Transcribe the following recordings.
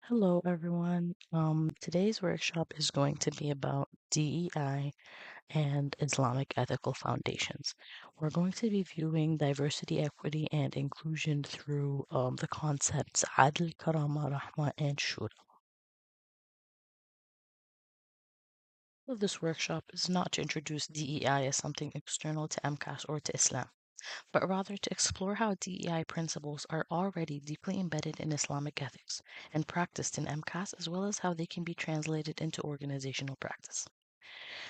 Hello, everyone. Today's workshop is going to be about DEI and Islamic ethical foundations. We're going to be viewing diversity, equity, and inclusion through the concepts adl, karamah, rahmah, and shura. This workshop is not to introduce DEI as something external to MCAS or to Islam, but rather to explore how DEI principles are already deeply embedded in Islamic ethics and practiced in MCAS, as well as how they can be translated into organizational practice.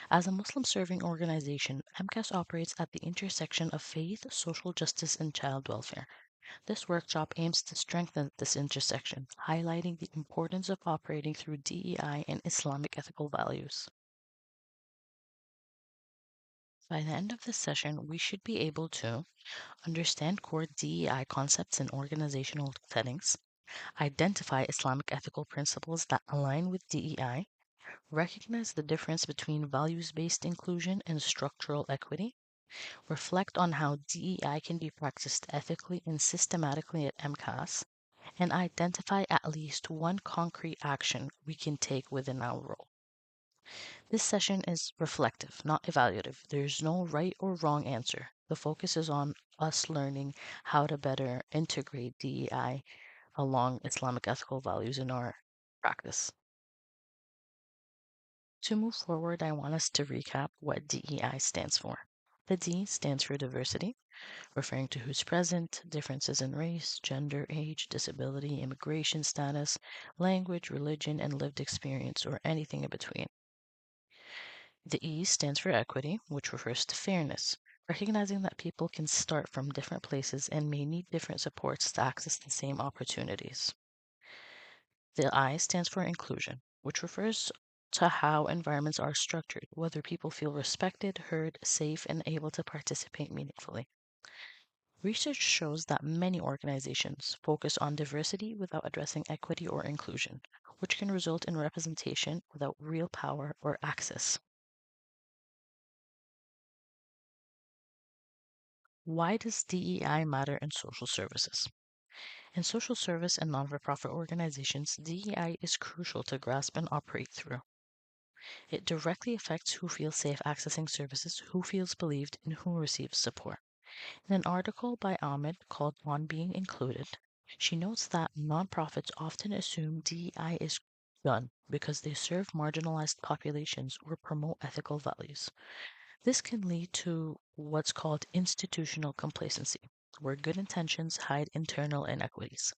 As a Muslim serving organization, MCAS operates at the intersection of faith, social justice, and child welfare. This workshop aims to strengthen this intersection, highlighting the importance of operating through DEI and Islamic ethical values. By the end of this session, we should be able to understand core DEI concepts in organizational settings, identify Islamic ethical principles that align with DEI, recognize the difference between values based inclusion and structural equity, reflect on how DEI can be practiced ethically and systematically at MCAS, and identify at least one concrete action we can take within our role. This session is reflective, not evaluative. There's no right or wrong answer. The focus is on us learning how to better integrate DEI along Islamic ethical values in our practice. To move forward, I want us to recap what DEI stands for. The D stands for diversity, referring to who's present, differences in race, gender, age, disability, immigration status, language, religion, and lived experience, or anything in between. The E stands for equity, which refers to fairness, recognizing that people can start from different places and may need different supports to access the same opportunities. The I stands for inclusion, which refers to how environments are structured, whether people feel respected, heard, safe, and able to participate meaningfully. Research shows that many organizations focus on diversity without addressing equity or inclusion, which can result in representation without real power or access. Why does DEI matter in social services? In social service and non for profit organizations, DEI is crucial to grasp and operate through. It directly affects who feels safe accessing services, who feels believed, and who receives support. In an article by Ahmed called On Being Included, she notes that nonprofits often assume DEI is done because they serve marginalized populations or promote ethical values. This can lead to what's called institutional complacency, where good intentions hide internal inequities.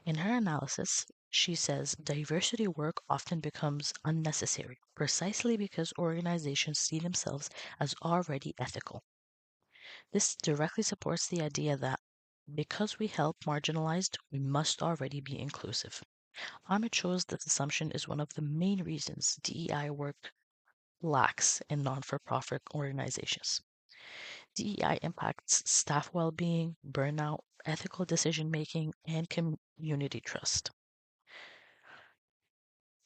In her analysis, she says diversity work often becomes unnecessary precisely because organizations see themselves as already ethical. This directly supports the idea that because we help marginalized, we must already be inclusive. Ahmed shows this assumption is one of the main reasons DEI work lacks in non for profit organizations. DEI impacts staff well being, burnout, ethical decision making, and community trust.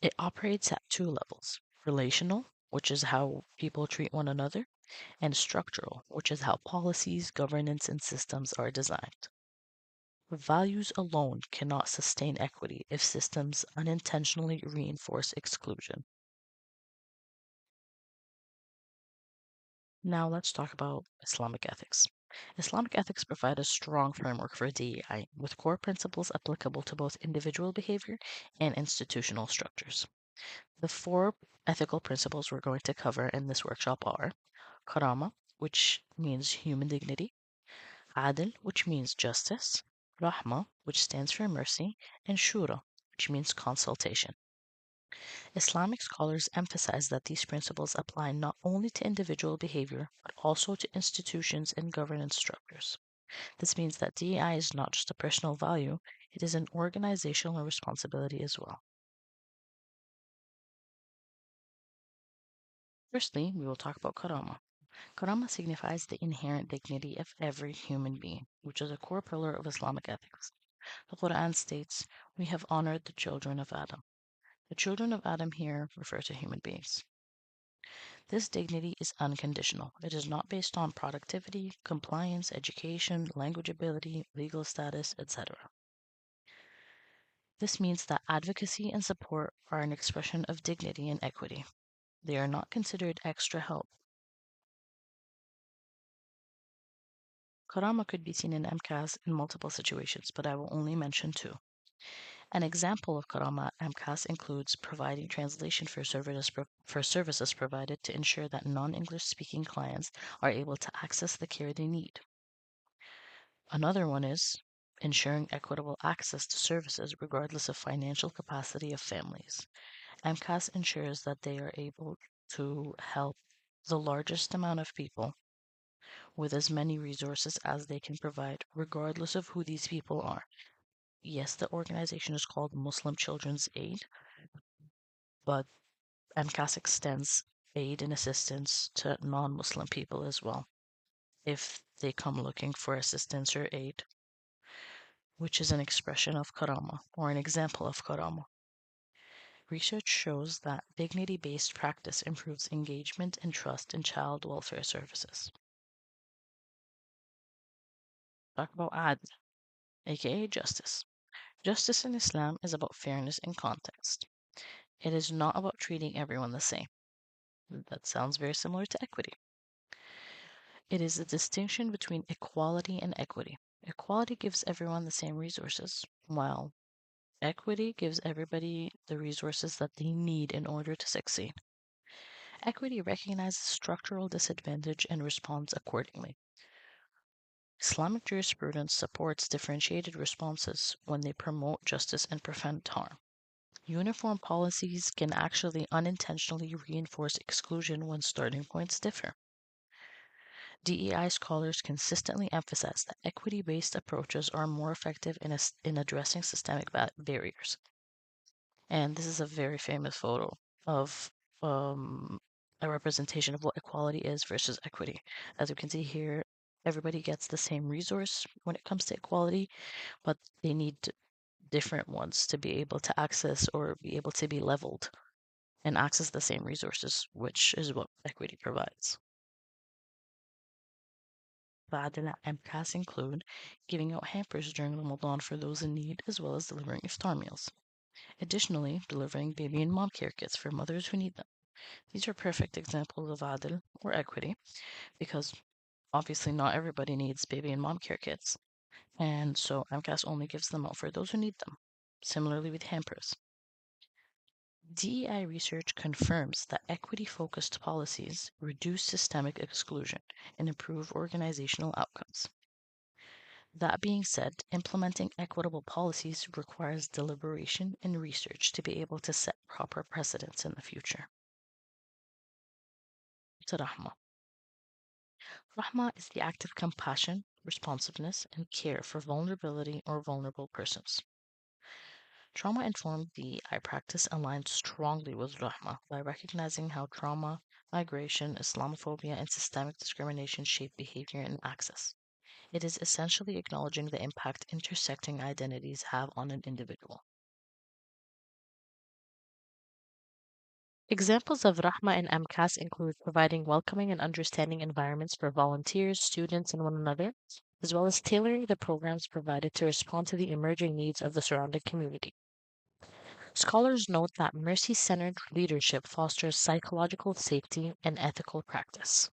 It operates at two levels: relational, which is how people treat one another, and structural, which is how policies, governance, and systems are designed. Values alone cannot sustain equity if systems unintentionally reinforce exclusion. Now let's talk about Islamic ethics. Islamic ethics provide a strong framework for DEI, with core principles applicable to both individual behavior and institutional structures. The four ethical principles we're going to cover in this workshop are karamah, which means human dignity; adl, which means justice; rahmah, which stands for mercy; and shura, which means consultation. Islamic scholars emphasize that these principles apply not only to individual behavior, but also to institutions and governance structures. This means that DEI is not just a personal value, it is an organizational responsibility as well. Firstly, we will talk about karamah. Karamah signifies the inherent dignity of every human being, which is a core pillar of Islamic ethics. The Quran states, "We have honored the children of Adam." The children of Adam here refer to human beings. This dignity is unconditional. It is not based on productivity, compliance, education, language ability, legal status, etc. This means that advocacy and support are an expression of dignity and equity. They are not considered extra help. Karamah could be seen in MCAS in multiple situations, but I will only mention two. An example of karamah at MCAS includes providing translation for services provided to ensure that non-English speaking clients are able to access the care they need. Another one is ensuring equitable access to services regardless of financial capacity of families. MCAS ensures that they are able to help the largest amount of people with as many resources as they can provide, regardless of who these people are. Yes, the organization is called Muslim Children's Aid, but MCAS extends aid and assistance to non Muslim people as well if they come looking for assistance or aid, which is an expression of karamah or an example of karamah. Research shows that dignity based practice improves engagement and trust in child welfare services. Talk about adl, aka justice. Justice in Islam is about fairness and context. It is not about treating everyone the same. That sounds very similar to equity. It is the distinction between equality and equity. Equality gives everyone the same resources, while equity gives everybody the resources that they need in order to succeed. Equity recognizes structural disadvantage and responds accordingly. Islamic jurisprudence supports differentiated responses when they promote justice and prevent harm. Uniform policies can actually unintentionally reinforce exclusion when starting points differ. DEI scholars consistently emphasize that equity based approaches are more effective in addressing systemic barriers. And this is a very famous photo of a representation of what equality is versus equity. As you can see here, everybody gets the same resource when it comes to equality, but they need different ones to be able to access or be able to be leveled and access the same resources, which is what equity provides. Badala and MCAS include giving out hampers during Ramadan for those in need, as well as delivering iftar meals. Additionally, delivering baby and mom care kits for mothers who need them. These are perfect examples of adl or equity because obviously not everybody needs baby and mom care kits, and so MCAS only gives them out for those who need them. Similarly with hampers. DEI research confirms that equity-focused policies reduce systemic exclusion and improve organizational outcomes. That being said, implementing equitable policies requires deliberation and research to be able to set proper precedents in the future. To rahmah. Rahmah is the act of compassion, responsiveness, and care for vulnerability or vulnerable persons. Trauma-informed DEI practice aligns strongly with rahmah by recognizing how trauma, migration, Islamophobia, and systemic discrimination shape behavior and access. It is essentially acknowledging the impact intersecting identities have on an individual. Examples of rahmah in MCAS include providing welcoming and understanding environments for volunteers, students, and one another, as well as tailoring the programs provided to respond to the emerging needs of the surrounding community. Scholars note that mercy centered leadership fosters psychological safety and ethical practice.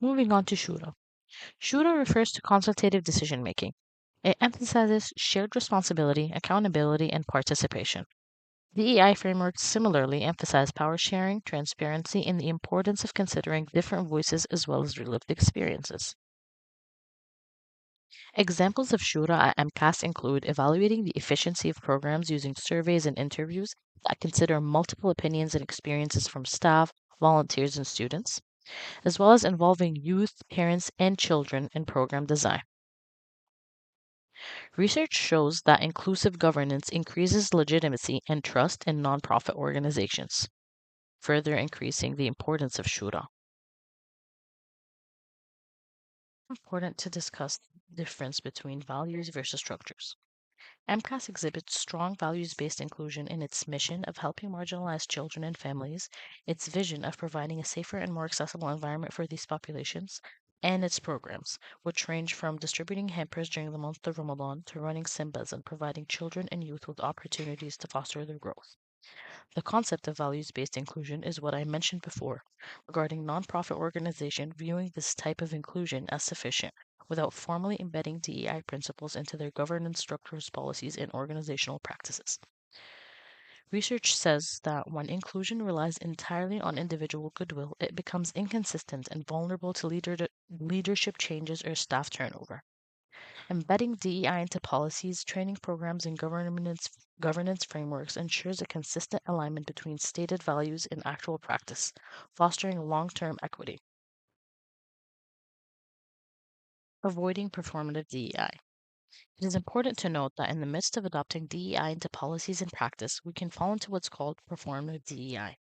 Moving on to Shura. Shura refers to consultative decision making. It emphasizes shared responsibility, accountability, and participation. The EI frameworks similarly emphasize power sharing, transparency, and the importance of considering different voices as well as lived experiences. Examples of Shura at MCAS include evaluating the efficiency of programs using surveys and interviews that consider multiple opinions and experiences from staff, volunteers, and students, as well as involving youth, parents, and children in program design. Research shows that inclusive governance increases legitimacy and trust in nonprofit organizations, further increasing the importance of Shura. Important to discuss the difference between values versus structures. MCAS exhibits strong values based inclusion in its mission of helping marginalized children and families, its vision of providing a safer and more accessible environment for these populations, and its programs, which range from distributing hampers during the month of Ramadan to running simbas and providing children and youth with opportunities to foster their growth. The concept of values based inclusion is what I mentioned before regarding nonprofit organization viewing this type of inclusion as sufficient without formally embedding DEI principles into their governance structures, policies, and organizational practices. Research says that when inclusion relies entirely on individual goodwill, it becomes inconsistent and vulnerable to leadership changes or staff turnover. Embedding DEI into policies, training programs, and governance frameworks ensures a consistent alignment between stated values and actual practice, fostering long term equity. Avoiding performative DEI. It is important to note that in the midst of adopting DEI into policies and practice, we can fall into what's called performative DEI.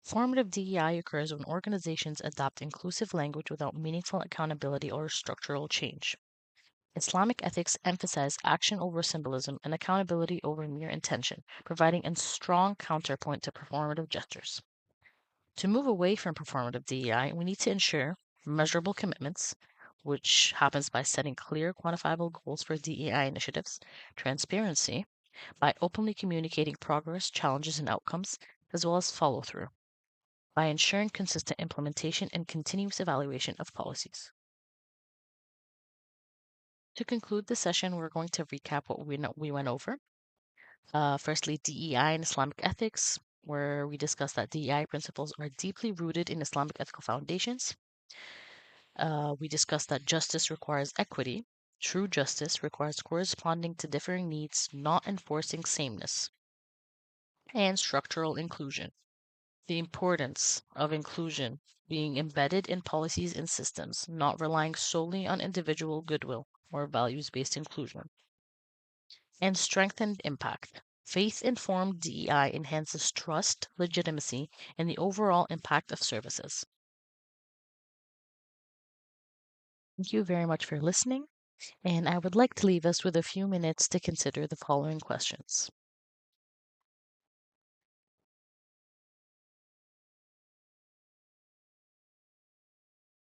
Formative DEI occurs when organizations adopt inclusive language without meaningful accountability or structural change. Islamic ethics emphasize action over symbolism and accountability over mere intention, providing a strong counterpoint to performative gestures. To move away from performative DEI, we need to ensure measurable commitments, which happens by setting clear, quantifiable goals for DEI initiatives, transparency, by openly communicating progress, challenges, and outcomes, as well as follow through, by ensuring consistent implementation and continuous evaluation of policies. To conclude the session, we're going to recap what we went over. Firstly, DEI and Islamic ethics, where we discussed that DEI principles are deeply rooted in Islamic ethical foundations. We discussed that justice requires equity. True justice requires corresponding to differing needs, not enforcing sameness. And structural inclusion. The importance of inclusion being embedded in policies and systems, not relying solely on individual goodwill or values based inclusion. And strengthened impact. Faith informed DEI enhances trust, legitimacy, and the overall impact of services. Thank you very much for listening, and I would like to leave us with a few minutes to consider the following questions.